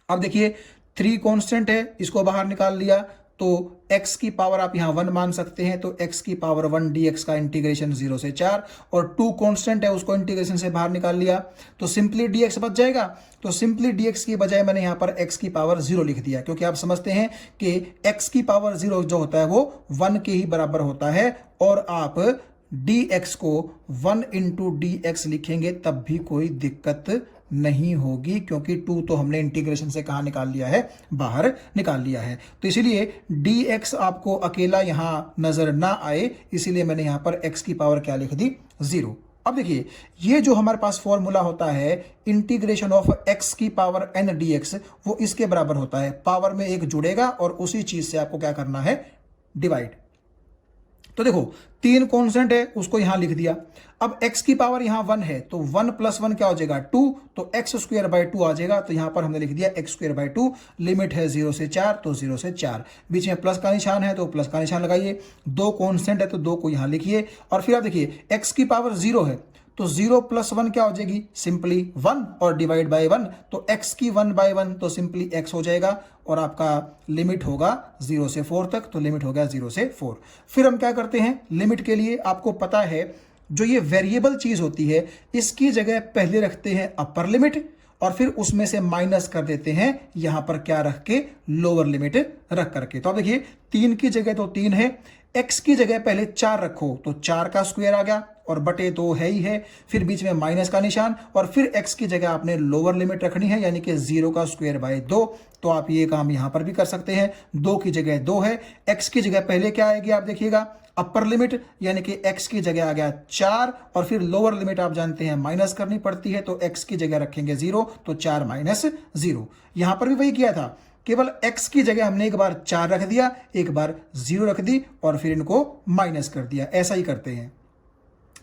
अब देखिए 3 कांस्टेंट है, इसको बाहर निकाल लिया, तो x की पावर आप यहां 1 मान सकते हैं, तो x की पावर 1 dx का इंटीग्रेशन 0 से 4, और 2 कांस्टेंट है, उसको इंटीग्रेशन से बाहर निकाल लिया, तो सिंपली dx बच जाएगा। तो सिंपली dx की बजाय मैंने यहां पर x की पावर 0 लिख दिया, क्योंकि आप समझते हैं कि x की पावर 0 जो होता है वो 1 के ही बराबर होता है, और आप dx को 1 इंटू dx लिखेंगे तब भी कोई दिक्कत नहीं होगी, क्योंकि 2 तो हमने इंटीग्रेशन से कहां निकाल लिया है, बाहर निकाल लिया है। तो इसीलिए dx आपको अकेला यहां नजर ना आए, इसीलिए मैंने यहां पर x की पावर क्या लिख दी, 0। अब देखिए, ये जो हमारे पास फॉर्मूला होता है इंटीग्रेशन ऑफ x की पावर n dx, वो इसके बराबर होता है, पावर में एक जुड़ेगा और उसी चीज से आपको क्या करना है, डिवाइड। तो देखो 3 कांस्टेंट है, उसको यहां लिख दिया। अब x की पावर यहां 1 है, तो 1 + 1 क्या हो जाएगा 2, तो x² 2 आ जाएगा। तो यहां पर हमने लिख दिया x² 2। लिमिट है 0 से 4, तो 0 से 4, बीच में प्लस का निशान है तो प्लस का निशान लगाइए। 2 कांस्टेंट है तो 2 को यहां लिखिए। और फिर आप देखिए x की पावर 0 है, तो 0 + 1 क्या हो जाएगी, सिंपली 1, और डिवाइड बाय 1, तो x की 1/1 तो सिंपली x हो जाएगा। और आपका लिमिट होगा 0 से 4 तक, तो लिमिट हो गया 0 से 4। फिर हम क्या करते हैं, लिमिट के लिए आपको पता है जो ये वेरिएबल चीज होती है, इसकी जगह पहले रखते हैं अपर लिमिट, और फिर उसमें से माइनस कर देते हैं यहां पर क्या रख के, लोअर लिमिट रख करके। तो अब देखिए 3 की जगह तो 3 है, x की जगह पहले 4 रखो तो 4 का स्क्वायर आ गया, और बटे 2 है ही है, फिर बीच में माइनस का निशान, और फिर x की जगह आपने लोअर लिमिट रखनी है, यानी कि 0 का स्क्वायर बाय 2। तो आप ये काम यहां पर भी कर सकते हैं। 2 की जगह 2 है, x की जगह पहले क्या आएगी आप देखिएगा, अपर लिमिट, यानी कि x की जगह आ गया 4, और फिर लोअर लिमिट आप जानते हैं माइनस करनी पड़ती है, तो x की जगह रखेंगे 0, तो 4 - 0। यहां पर भी वही किया था, केवल x की जगह हमने एक बार 4 रख दिया, एक बार 0 रख दी, और फिर इनको माइनस कर दिया। ऐसा ही करते हैं।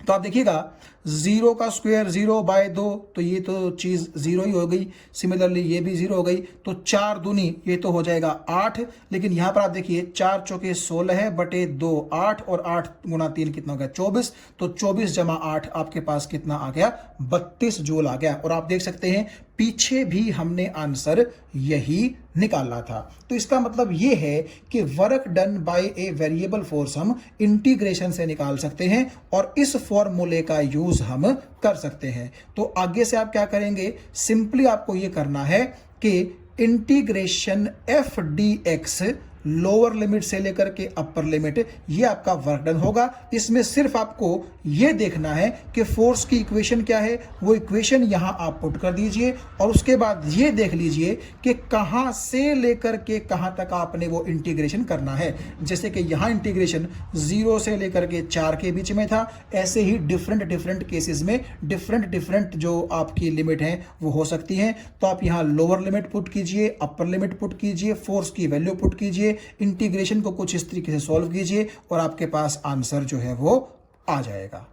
तो आप देखिएगा 0 का स्क्वायर 0/2, तो ये तो चीज 0 ही हो गई। सिमिलरली ये भी 0 हो गई, तो 4 दूनी ये तो हो जाएगा 8। लेकिन यहां पर आप देखिए 4 चौके 16 है, बटे 2 8, और 8 × 3 कितना हो गया 24। तो 24 + 8 आपके पास कितना आ गया, 32 जूल आ गया। और आप देख सकते हैं पीछे भी हमने आंसर यही निकाला था। तो इसका मतलब यह है कि work done by a variable force हम इंटीग्रेशन से निकाल सकते हैं, और इस फॉर्मूले का यूज हम कर सकते हैं। तो आगे से आप क्या करेंगे, सिंपली आपको यह करना है कि integration f dx lower limit से लेकर के अपर लिमिट, ये आपका वर्क डन होगा। इसमें सिर्फ आपको ये देखना है कि फोर्स की इक्वेशन क्या है, वो इक्वेशन यहां आप पुट कर दीजिए, और उसके बाद ये देख लीजिए कि कहां से लेकर के कहां तक आपने वो इंटीग्रेशन करना है। जैसे कि यहां इंटीग्रेशन 0 से लेकर के 4 के बीच में था, ऐसे ही डिफरेंट केसेस में डिफरेंट जो आपकी लिमिट है वो हो सकती है। तो आप यहां लोअर लिमिट पुट कीजिए, अपर लिमिट पुट कीजिए, फोर्स की वैल्यू पुट कीजिए, इंटीग्रेशन को कुछ इस तरीके से सॉल्व कीजिए, और आपके पास आंसर जो है वो आ जाएगा।